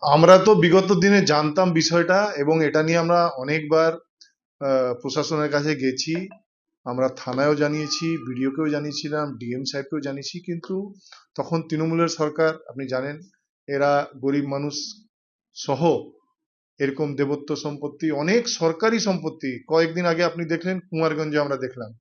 আমরা তো বিগত দিনে জানতাম বিষয়টা এবং এটা নিয়ে আমরা অনেকবার প্রশাসনের কাছে গেছি। আমরা থানায়ও জানিয়েছি, বিডিওকেও জানিয়েছিলাম, ডিএম সাহেবকেও জানিয়েছি, কিন্তু তখন তৃণমূলের সরকার, আপনি জানেন, এরা গরিব মানুষ সহ এরকম দেবত্ব সম্পত্তি, অনেক সরকারি সম্পত্তি, কয়েকদিন আগে আপনি দেখলেন কুমারগঞ্জে আমরা দেখলাম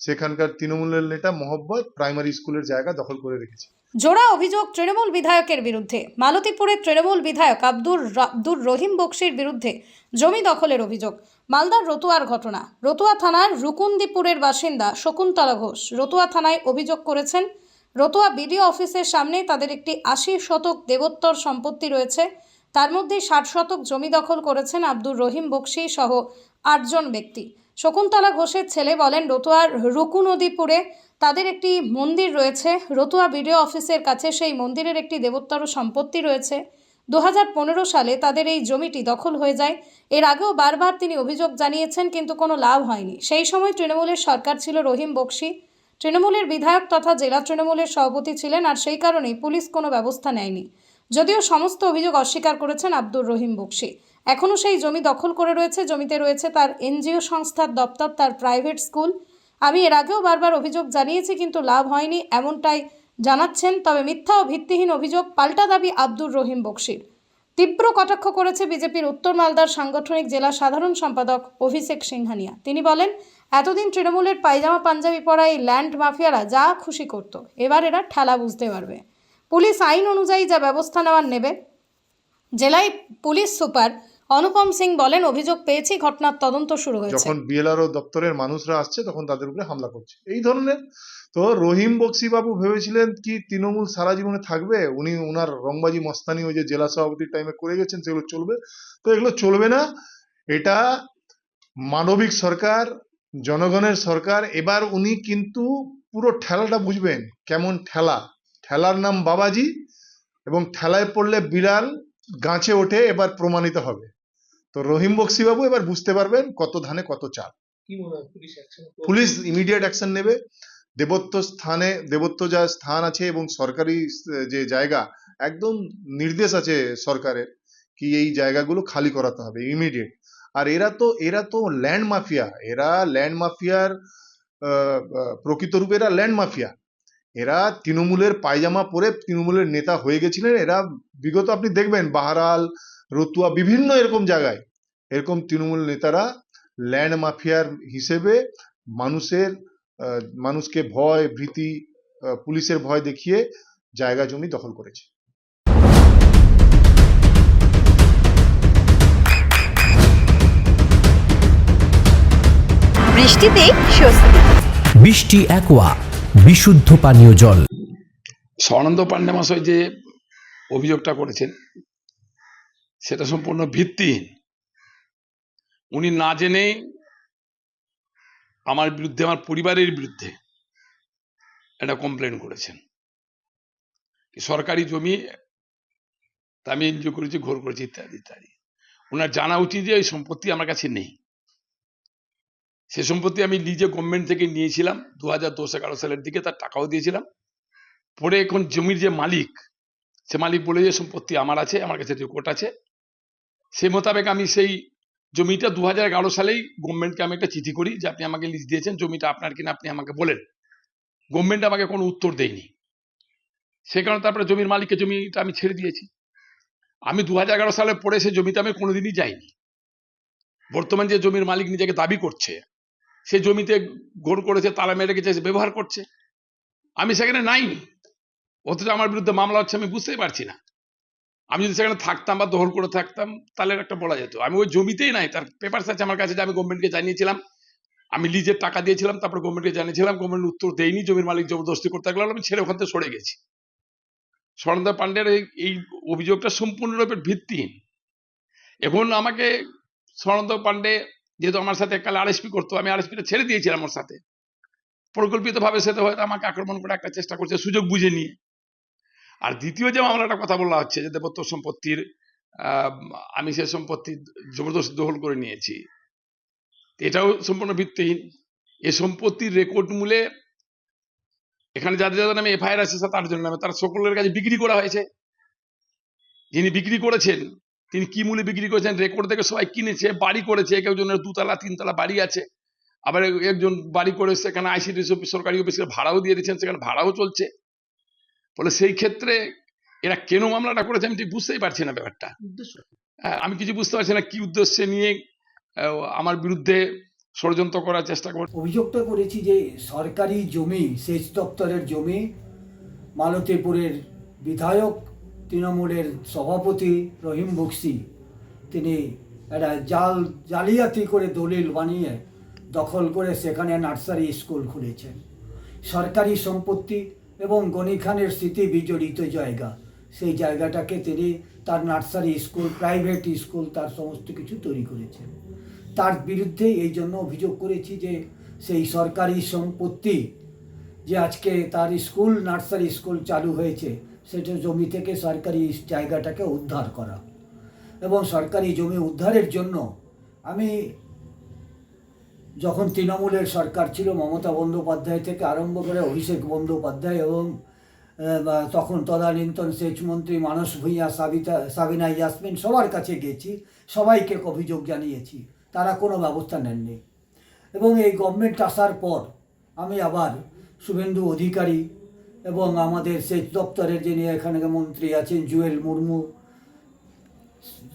সেখানকার তৃণমূলের নেতা মোহাম্মদ প্রাইমারি স্কুলের জায়গা দখল করে রেখেছে। জোড়া অভিযোগ তৃণমূল বিধায়কের বিরুদ্ধে। মালতীপুরের তৃণমূল বিধায়ক আব্দুর রহিম বক্সির বিরুদ্ধে জমি দখলের অভিযোগ। মালদার রতুয়ার ঘটনা। রতুয়া থানার রুকুন্দিপুরের বাসিন্দা শকুন্তলা ঘোষ রতুয়া থানায় অভিযোগ করেছেন, রতুয়া বিডিও অফিসের সামনে তাদের একটি 80 শতক দেবোত্তর সম্পত্তি রয়েছে, তার মধ্যে 60 শতক জমি দখল করেছেন আব্দুর রহিম বক্সি সহ 8 জন ব্যক্তি। শকুন্তলা ঘোষের ছেলে বলেন, রতুয়ার রুকুনদীপুরে তাদের একটি মন্দির রয়েছে, রতুয়া বিডিও অফিসের কাছে সেই মন্দিরের একটি দেবোত্তর সম্পত্তি রয়েছে। 2015 সালে তাদের এই জমিটি দখল হয়ে যায়। এর আগেও বারবার তিনি অভিযোগ জানিয়েছেন, কিন্তু কোনো লাভ হয়নি। সেই সময় তৃণমূলের সরকার ছিল, রহিম বক্সি তৃণমূলের বিধায়ক তথা জেলা তৃণমূলের সভাপতি ছিলেন, আর সেই কারণেই পুলিশ কোনো ব্যবস্থা নেয়নি। যদিও সমস্ত অভিযোগ অস্বীকার করেছেন আব্দুর রহিম বক্সি। এখনও সেই জমি দখল করে রয়েছে। জমিতে রয়েছে তার এনজিও সংস্থার দপ্তর, তার প্রাইভেট স্কুল। আমি এর আগেও বারবার অভিযোগ জানিয়েছি, কিন্তু লাভ হয়নি, এমনটাই জানাচ্ছেন। তবে মিথ্যা ও ভিত্তিহীন অভিযোগ, পাল্টা দাবি আব্দুর রহিম বক্সির। তীব্র কটাক্ষ করেছে বিজেপির উত্তর মালদার সাংগঠনিক জেলা সাধারণ সম্পাদক অভিষেক সিংহানিয়া। তিনি বলেন, এতদিন তৃণমূলের পায়জামা পাঞ্জাবি পরা এই ল্যান্ড মাফিয়ারা যা খুশি করত, এবার এরা ঠেলা বুঝতে পারবে। পুলিশ আইন অনুযায়ী যা ব্যবস্থা নেওয়ার নেবে। জেলায় পুলিশ সুপার অনুপম সিং বলেন, অভিযোগ পেয়েছি, ঘটনার তদন্ত শুরু হয়েছে। যখন বিএলআরও দপ্তরের মানুষরা আসছে তখন তাদের উপরে হামলা করছে এই ধরনের। তো রহিম বক্সি বাবু ভেবেছিলেন কি তৃণমূল সারা জীবনে থাকবে, উনি ওনার রংবাজি মস্তানি ওই যে জেলা সভাপতির টাইমে করে গেছেন সেগুলো চলবে? তো এগুলো চলবে না। এটা মানবিক সরকার, জনগণের সরকার। এবার উনি কিন্তু পুরো ঠেলাটা বুঝবেন, কেমন ঠেলা। ঠেলার নাম বাবাজি, এবং ঠেলায় পড়লে বিড়াল গাছে ওঠে, এবার প্রমাণিত হবে। তো রহিম বক্সি বাবু এবার বুঝতে পারবেন কত ধানে কত চাল। পুলিশ ইমিডিয়েট অ্যাকশন নেবে। দেবত্ব যা স্থান আছে এবং সরকারি যে জায়গা, একদম নির্দেশ আছে সরকারের কি এই জায়গাগুলো খালি করাতে হবে ইমিডিয়েট। আর এরা তো ল্যান্ড মাফিয়া, এরা ল্যান্ড মাফিয়ার প্রকৃত রূপে এরা ল্যান্ড মাফিয়া। এরা তৃণমূলের পায়জামা পরে তৃণমূলের নেতা হয়ে গেছিলেন। এরা বিগত আপনি দেখবেন বাহারাল, রতুয়া, বিভিন্ন এরকম জায়গায় এরকম তৃণমূল নেতারা ল্যান্ড মাফিয়ার হিসেবে মানুষকে ভয় ভীতি, পুলিশের ভয় দেখিয়ে জায়গা জমি দখল করেছে। বৃষ্টিতে স্বস্তি। বৃষ্টি অ্যাকোয়া, বিশুদ্ধ পানীয় জল। স্বর্ণানন্দ পাণ্ডে মহাশয় যে অভিযোগটা করেছেন সেটা সম্পূর্ণ ভিত্তিহীন। উনি না জেনে আমার বিরুদ্ধে, আমার পরিবারের বিরুদ্ধে একটা কমপ্লেন করেছেন। সরকারি জমি আমি এনজিও করেছি, ঘোর করেছি, ইত্যাদি ইত্যাদি। ওনার জানা উচিত যে এই সম্পত্তি আমার কাছে নেই। সে সম্পত্তি আমি লিজে গভর্নমেন্ট থেকে নিয়েছিলাম 2010-11 সালের দিকে, তার টাকাও দিয়েছিলাম। পরে এখন জমির যে মালিক, সে মালিক বলে যে সম্পত্তি আমার আছে, আমার কাছে রেকর্ড আছে। সেই মোতাবেক আমি সেই জমিটা 2011 সালেই গভর্নমেন্টকে আমি একটা চিঠি করি যে আপনি আমাকে লিজ দিয়েছেন, জমিটা আপনার কিনা আপনি আমাকে বলেন। গভর্নমেন্ট আমাকে কোনো উত্তর দেয়নি। সে কারণে তারপরে জমির মালিককে জমিটা আমি ছেড়ে দিয়েছি। আমি 2011 সালের পরে সে জমিতে আমি কোনোদিনই যাইনি। বর্তমান যে জমির মালিক নিজেকে দাবি করছে, সে জমিতে ঘোর করেছে, তালা মেরে গেছে, ব্যবহার করছে, আমি সেখানে নাইনি। অথচ আমার বিরুদ্ধে মামলা হচ্ছে, আমি বুঝতেই পারছি না। আমি যদি সেখানে থাকতাম বা দখল করে থাকতাম তাহলে একটা বলা যেত। আমি ওই জমিতেই নাই, তার পেপারস আছে আমার কাছে যে আমি গভর্নমেন্টকে জানিয়েছিলাম, আমি লিজের টাকা দিয়েছিলাম, তারপর গভর্নমেন্টকে জানিয়েছিলাম, গভর্নমেন্ট উত্তর দেয়নি, জমির মালিক জবরদস্তি করতে লাগলো, আমি ছেড়ে ওখান থেকে সরে গেছি। স্বর্ণানন্দ পাণ্ডের এই অভিযোগটা সম্পূর্ণরূপে ভিত্তিহীন। এখন আমাকে স্বর্ণানন্দ পাণ্ডে যেহেতু আমার সাথে এককালে আরএসপি করতো, আমি আরএসপিটা ছেড়ে দিয়েছিলাম ওর সাথে, পরিকল্পিতভাবে সেটা হয়তো আমাকে আক্রমণ করে একটা চেষ্টা করছে সুযোগ বুঝে নিয়ে। আর দ্বিতীয় যে মামলাটা কথা বলা হচ্ছে যে দেবত্ব সম্পত্তির, আমি সে সম্পত্তি জবরদস্তি দখল করে নিয়েছি, এটাও সম্পূর্ণ ভিত্তিহীন। এই সম্পত্তির রেকর্ড মূলে এখানে যাদের যাদের নামে এফআইআর আছে 7-8 জন নামে, তার সকলের কাছে বিক্রি করা হয়েছে। যিনি বিক্রি করেছেন তিনি কি মূল্যে বিক্রি করেছেন রেকর্ড থেকে সবাই কিনেছে, বাড়ি করেছে, কেউ জনের 2 তলা 3 তলা বাড়ি আছে, আবার একজন বাড়ি করে সেখানে আইসিডি সরকারি অফিসে ভাড়াও দিয়ে দিচ্ছেন, সেখানে ভাড়াও চলছে। ফলে সেই ক্ষেত্রে এরা কেন মামলাটা করেছে আমি ঠিক বুঝতেই পারছি না ব্যাপারটা। হ্যাঁ, আমি কিছু বুঝতে পারছি না কি উদ্দেশ্যে নিয়ে আমার বিরুদ্ধে ষড়যন্ত্র করার চেষ্টা করছে। অভিযোগটা করেছি যে সরকারি জমি, সেচ দপ্তরের জমি, মালতীপুরের বিধায়ক তৃণমূলের সভাপতি রহিম বক্সি তিনি একটা জালিয়াতি করে দলিল বানিয়ে দখল করে সেখানে নার্সারি স্কুল খুলেছেন। সরকারি সম্পত্তি এবং গনি খানের স্মৃতি বিজড়িত জায়গা, সেই জায়গাটাকে তিনি তার নার্সারি স্কুল, প্রাইভেট স্কুল, তার সমস্ত কিছু তৈরি করেছেন। তার বিরুদ্ধে এই জন্য অভিযোগ করেছি যে সেই সরকারি সম্পত্তি যে আজকে তার স্কুল, নার্সারি স্কুল চালু হয়েছে, সেটা জমি থেকে সরকারি জায়গাটাকে উদ্ধার করা। এবং সরকারি জমি উদ্ধারের জন্য আমি যখন তৃণমূলের সরকার ছিল, মমতা বন্দ্যোপাধ্যায় থেকে আরম্ভ করে অভিষেক বন্দ্যোপাধ্যায় এবং তখন তদানীন্তন সেচমন্ত্রী মানস ভূঁইয়া, সাবিনা ইয়াসমিন, সবার কাছে গেছি, সবাইকে অভিযোগ জানিয়েছি, তারা কোনো ব্যবস্থা নেননি। এবং এই গভর্নমেন্ট আসার পর আমি আবার শুভেন্দু অধিকারী এবং আমাদের সেচ দপ্তরের যিনি এখানে মন্ত্রী আছেন জুয়েল মুর্মু,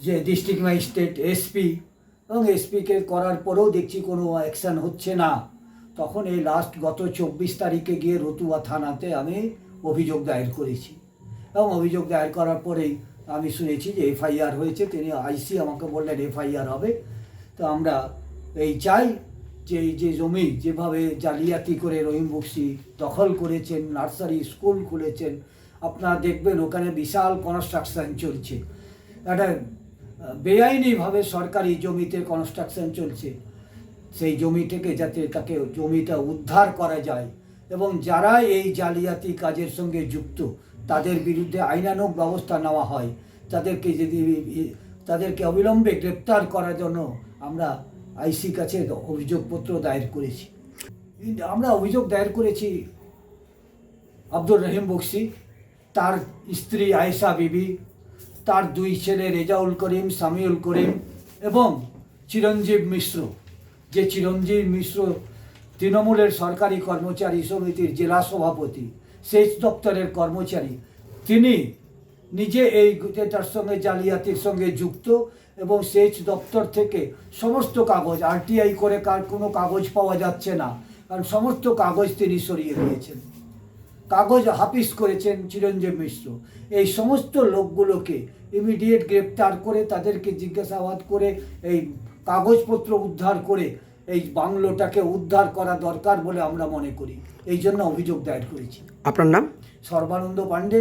যে ডিস্ট্রিক্ট ম্যাজিস্ট্রেট, এসপি, এবং এসপিকে করার পরেও দেখছি কোনো অ্যাকশান হচ্ছে না। তখন এই লাস্ট গত 24 তারিখে গিয়ে রতুয়া থানাতে আমি অভিযোগ দায়ের করেছি। এবং অভিযোগ দায়ের করার পরেই আমি শুনেছি যে এফআইআর হয়েছে। তিনি আইসি আমাকে বললেন এফআইআর হবে। তো আমরা এই চাই যে এই যে জমি যেভাবে জালিয়াতি করে রহিম বক্সি দখল করেছেন, নার্সারি স্কুল খুলেছেন, আপনারা দেখবেন ওখানে বিশাল কনস্ট্রাকশান চলছে, একটা বেআইনিভাবে সরকারি জমিতে কনস্ট্রাকশন চলছে। সেই জমি থেকে যাতে তাকে জমিটা উদ্ধার করা যায় এবং যারা এই জালিয়াতি কাজের সঙ্গে যুক্ত তাদের বিরুদ্ধে আইনানুগ ব্যবস্থা নেওয়া হয়, তাদেরকে অবিলম্বে গ্রেপ্তার করার জন্য আমরা আইসি কাছে অভিযোগপত্র দায়ের করেছি। আমরা অভিযোগ দায়ের করেছি আব্দুর রহিম বক্সি, তার স্ত্রী আয়েশা বিবি, তার 2 ছেলে রেজাউল করিম, সামিউল করিম এবং চিরঞ্জীব মিশ্র। যে চিরঞ্জীব মিশ্র তৃণমূলের সরকারি কর্মচারী সমিতির জেলা সভাপতি, সেচ দপ্তরের কর্মচারী, তিনি নিজে এই এটার সঙ্গে জালিয়াতির সঙ্গে যুক্ত এবং সেচ দপ্তর থেকে সমস্ত কাগজ, আরটিআই করে কোনো কাগজ পাওয়া যাচ্ছে না, কারণ সমস্ত কাগজ তিনি সরিয়ে দিয়েছেন, কাগজ হাফিজ করেছেন চিরঞ্জীব মিশ্র। এই সমস্ত লোকগুলোকে ইমিডিয়েট গ্রেপ্তার করে তাদেরকে জিজ্ঞাসাবাদ করে এই কাগজপত্র উদ্ধার করে এই বাংলোটাকে উদ্ধার করা দরকার বলে আমরা মনে করি। এই জন্য অভিযোগ দায়ের করেছি। আপনার নাম? সর্বানন্দ পাণ্ডে।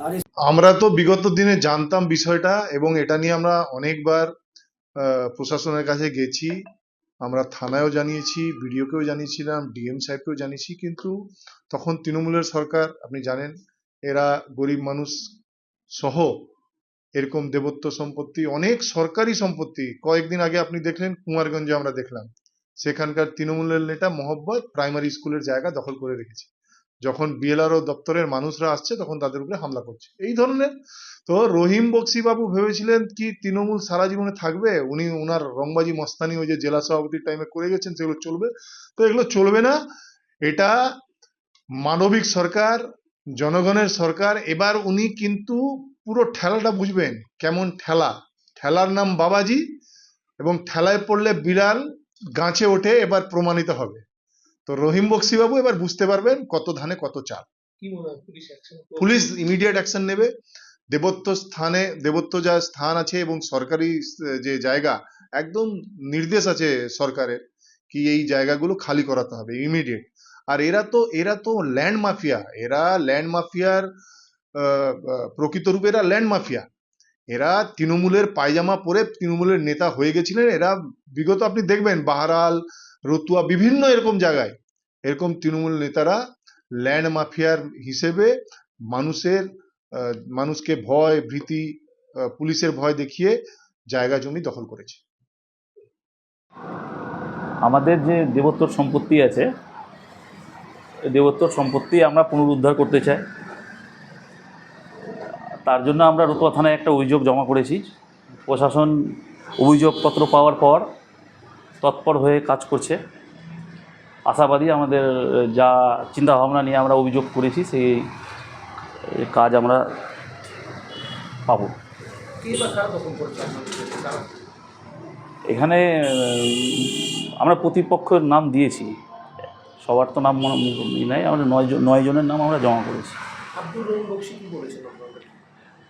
আর আমরা তো বিগত দিনে জানতাম বিষয়টা এবং এটা নিয়ে আমরা অনেকবার প্রশাসনের কাছে গেছি, আমরা থানায়ও জানিয়েছি, বিডিওকেও জানিয়েছিলাম, ডিএম সাহেবকেও জানিয়েছি, কিন্তু তখন তৃণমূলের সরকার, আপনি জানেন, এরা গরিব মানুষ সহ এরকম দেবত্ব সম্পত্তি, অনেক সরকারি সম্পত্তি, কয়েকদিন আগে আপনি দেখলেন কুমারগঞ্জে আমরা দেখলাম সেখানকার তৃণমূলের নেতা মোহাম্মদ প্রাইমারি স্কুলের জায়গা দখল করে রেখেছে। যখন বিএলআরও দপ্তরের মানুষরা আসছে তখন তাদের উপরে হামলা করছে এই ধরনের। তো রহিম বক্সি বাবু ভেবেছিলেন কি তৃণমূল সারা জীবনে থাকবে, উনি ওনার রংবাজি মস্তানি ওই যে জেলা সভাপতির টাইমে করে গেছেন সেগুলো চলবে? তো এগুলো চলবে না। এটা মানবিক সরকার, জনগণের সরকার। এবার উনি কিন্তু পুরো ঠেলাটা বুঝবেন, কেমন ঠেলা। ঠেলার নাম বাবাজি, এবং ঠেলায় পড়লে বিড়াল গাছে ওঠে, এবার প্রমাণিত হবে। তো রহিম বক্সি বাবু এবার বুঝতে পারবেন কত ধানে কত চাল। পুলিশ ইমিডিয়েট অ্যাকশন নেবে। দেবত্ব যা স্থান আছে এবং সরকারি যে জায়গা, একদম নির্দেশ আছে সরকারের কি এই জায়গাগুলো খালি করাতে হবে ইমিডিয়েট। আর এরা তো ল্যান্ড মাফিয়া, এরা ল্যান্ড মাফিয়ার প্রকৃত রূপে এরা ল্যান্ড মাফিয়া। এরা তৃণমূলের পায়জামা পরে তৃণমূলের নেতা হয়ে গেছিলেন। এরা বিগত আপনি দেখবেন বাহারাল, রতুয়া, বিভিন্ন এরকম জায়গায় এরকম তৃণমূল নেতারা ল্যান্ড মাফিয়ার হিসেবে মানুষকে ভয় ভীতি, পুলিশের ভয় দেখিয়ে জায়গা জমি দখল করেছে। আমাদের যে দেবোত্তর সম্পত্তি আছে, দেবোত্তর সম্পত্তি আমরা পুনরুদ্ধার করতে চাই। তার জন্য আমরা রতুয়া থানায় একটা অভিযোগ জমা করেছি। প্রশাসন অভিযোগপত্র পাওয়ার পর তৎপর হয়ে কাজ করছে। আশাবাদী আমাদের যা চিন্তাভাবনা নিয়ে আমরা অভিযোগ করেছি সেই কাজ আমরা পাবো। এখানে আমরা প্রতিপক্ষের নাম দিয়েছি, সবার তো নাম নাই, আমরা 9 জনের নাম আমরা জমা করেছি।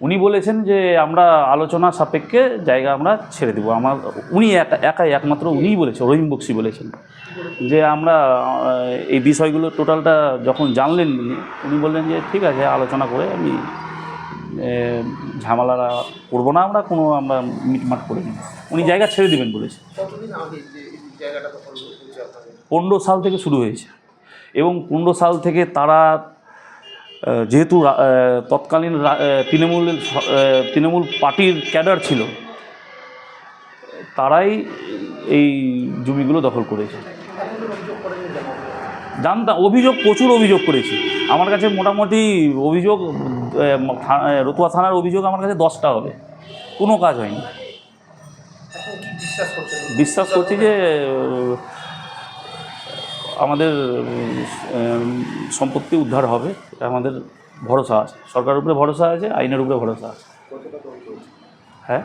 উনি বলেছেন যে আমরা আলোচনা সাপেক্ষে জায়গা আমরা ছেড়ে দেবো। উনি একাই একমাত্র উনিই বলেছেন, রহিম বক্সি বলেছেন যে আমরা এই বিষয়গুলো টোটালটা যখন জানলেন উনি বললেন যে ঠিক আছে, আলোচনা করে আমি ঝামেলা করবো না, আমরা মিটমাট করে নিই। উনি জায়গা ছেড়ে দেবেন বলেছে। 15 সাল থেকে শুরু হয়েছে এবং 15 সাল থেকে তারা যেহেতু তৎকালীন তৃণমূল পার্টির ক্যাডার ছিল, তারাই এই জমিগুলো দখল করেছে। জানতাম, প্রচুর অভিযোগ করেছি। আমার কাছে মোটামুটি অভিযোগ, রতুয়া থানার অভিযোগ আমার কাছে 10টা হবে, কোনো কাজ হয়নি। বিশ্বাস করছি যে আমাদের সম্পত্তি উদ্ধার হবে, এটা আমাদের ভরসা আছে। সরকারের উপরে ভরসা আছে, আইনের উপরে ভরসা আছে। হ্যাঁ,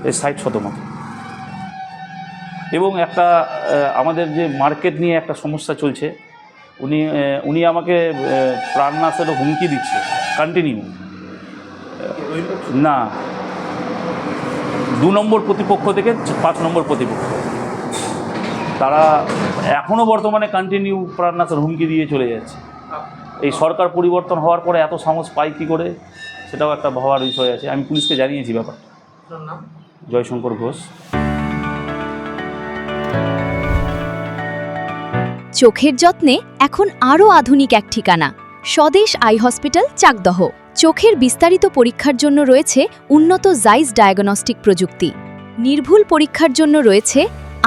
এই 60% মতো। এবং একটা আমাদের যে মার্কেট নিয়ে একটা সমস্যা চলছে, উনি আমাকে প্রাণনাশেরও হুমকি দিচ্ছে কন্টিনিউ। না, 2 নম্বর প্রতিপক্ষ থেকে 5 নম্বর প্রতিপক্ষ, তারা এখনও বর্তমানে কন্টিনিউ প্রাণনাশের হুমকি দিয়ে চলে যাচ্ছে। এই সরকার পরিবর্তন হওয়ার পরে এত সাহস পাই কী করে, সেটাও একটা ভাবার বিষয় আছে। আমি পুলিশকে জানিয়েছি ব্যাপারটা। জয়শঙ্কর ঘোষ। চোখের যত্নে এখন আরও আধুনিক এক ঠিকানা, স্বদেশ আই হসপিটাল, চাকদহ। চোখের বিস্তারিত পরীক্ষার জন্য রয়েছে উন্নত জাইস ডায়াগনস্টিক প্রযুক্তি। নির্ভুল পরীক্ষার জন্য রয়েছে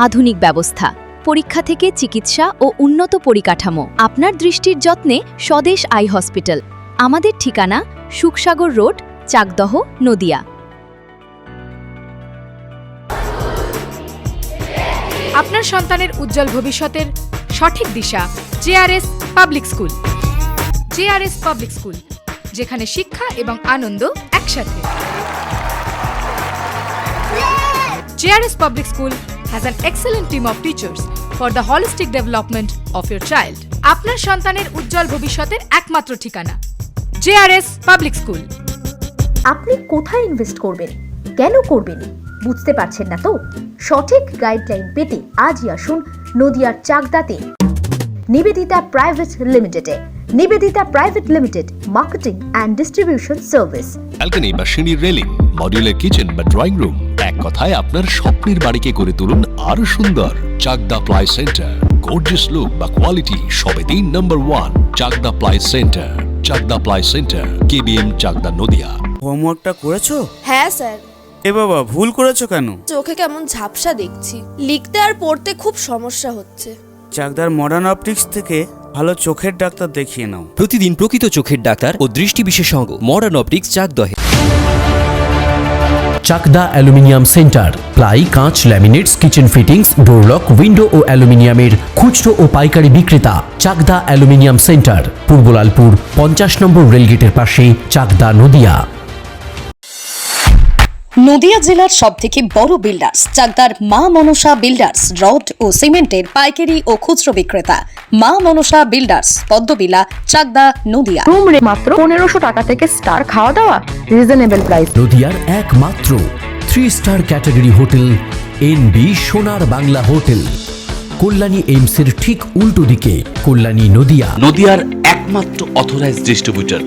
আধুনিক ব্যবস্থা, পরীক্ষা থেকে চিকিৎসা ও উন্নত পরিকাঠামো। আপনার দৃষ্টির যত্নে স্বদেশ আই হসপিটাল। আমাদের ঠিকানা সুখসাগর রোড, চাকদহ, নদিয়া। আপনার সন্তানের উজ্জ্বল ভবিষ্যতের সঠিক দিশা JRS public school. JRS public school, যেখানে শিক্ষা এবং আনন্দ একসাথে। JRS public school has an excellent team of teachers for the holistic development of your child. আপনার সন্তানের উজ্জ্বল ভবিষ্যতের একমাত্র ঠিকানা জেআরএস পাবলিক স্কুল। আপনি কোথায় ইনভেস্ট করবেন, কেন করবেন, বুঝতে পারছেন না তো? সঠিক গাইডলাইন পেতে আজই আসুন নদিয়ার চাকদাতে নিবেদিতা প্রাইভেট লিমিটেডে। Nivedita private limited, marketing and distribution service. Balcony বা সিঁড়ির রেলিং, মডিউলার কিচেন বা ড্রয়িং রুম, এক কথায় আপনার স্বপ্নের বাড়িকে করে তুলুন আরো সুন্দর। Chakdah ply centre, gorgeous look বা কোয়ালিটি সবেতেই number 1। Chakdah ply centre, Chakdah ply centre, KBM, Chakdah, Nadia. হোমওয়ার্কটা করেছো? হ্যাঁ স্যার। এ বাবা, ভুল করেছো কেন? চোখে কেমন ঝাপসা দেখছি, লিখতে আর পড়তে খুব সমস্যা হচ্ছে। চাকদার মডার্ন অপটিক্স থেকে ভালো চোখের ডাক্তার দেখিয়ে নাও। প্রতিদিন প্রকৃত চোখের ডাক্তার ও দৃষ্টি বিশেষজ্ঞ মডার্ন অপটিক্স, চাকদহে। চাকদা অ্যালুমিনিয়াম সেন্টার, প্লাই, কাঁচ, laminates, kitchen fittings, door lock, window ও অ্যালুমিনিয়ামের খুচরো ও পাইকারি বিক্রেতা। Chakdah aluminium centre, Purbalalpur 50 number রেলগেটের পাশে, চাকদা, নদিয়া। নদিয়া জেলার সবথেকে বড় বিল্ডার্স চাকদার মা মনসা বিল্ডার্স, রড ও সিমেন্টের পাইকারি ও খুচরো বিক্রেতা। মা মনসা বিল্ডার্স, পদ্মবিলা, চাকদা, নদিয়া। রুম রে মাত্র 1500 টাকা থেকে স্টার, খাওয়া দাওয়া রিজনেবল প্রাইস। নদিয়ার একমাত্র 3 স্টার ক্যাটাগরি হোটেল এনবি সোনার বাংলা হোটেল, কল্যাণী এইমসের ঠিক উল্টো দিকে, কল্যাণী, নদিয়া। নদিয়ার একমাত্র অথরাইজড ডিস্ট্রিবিউটর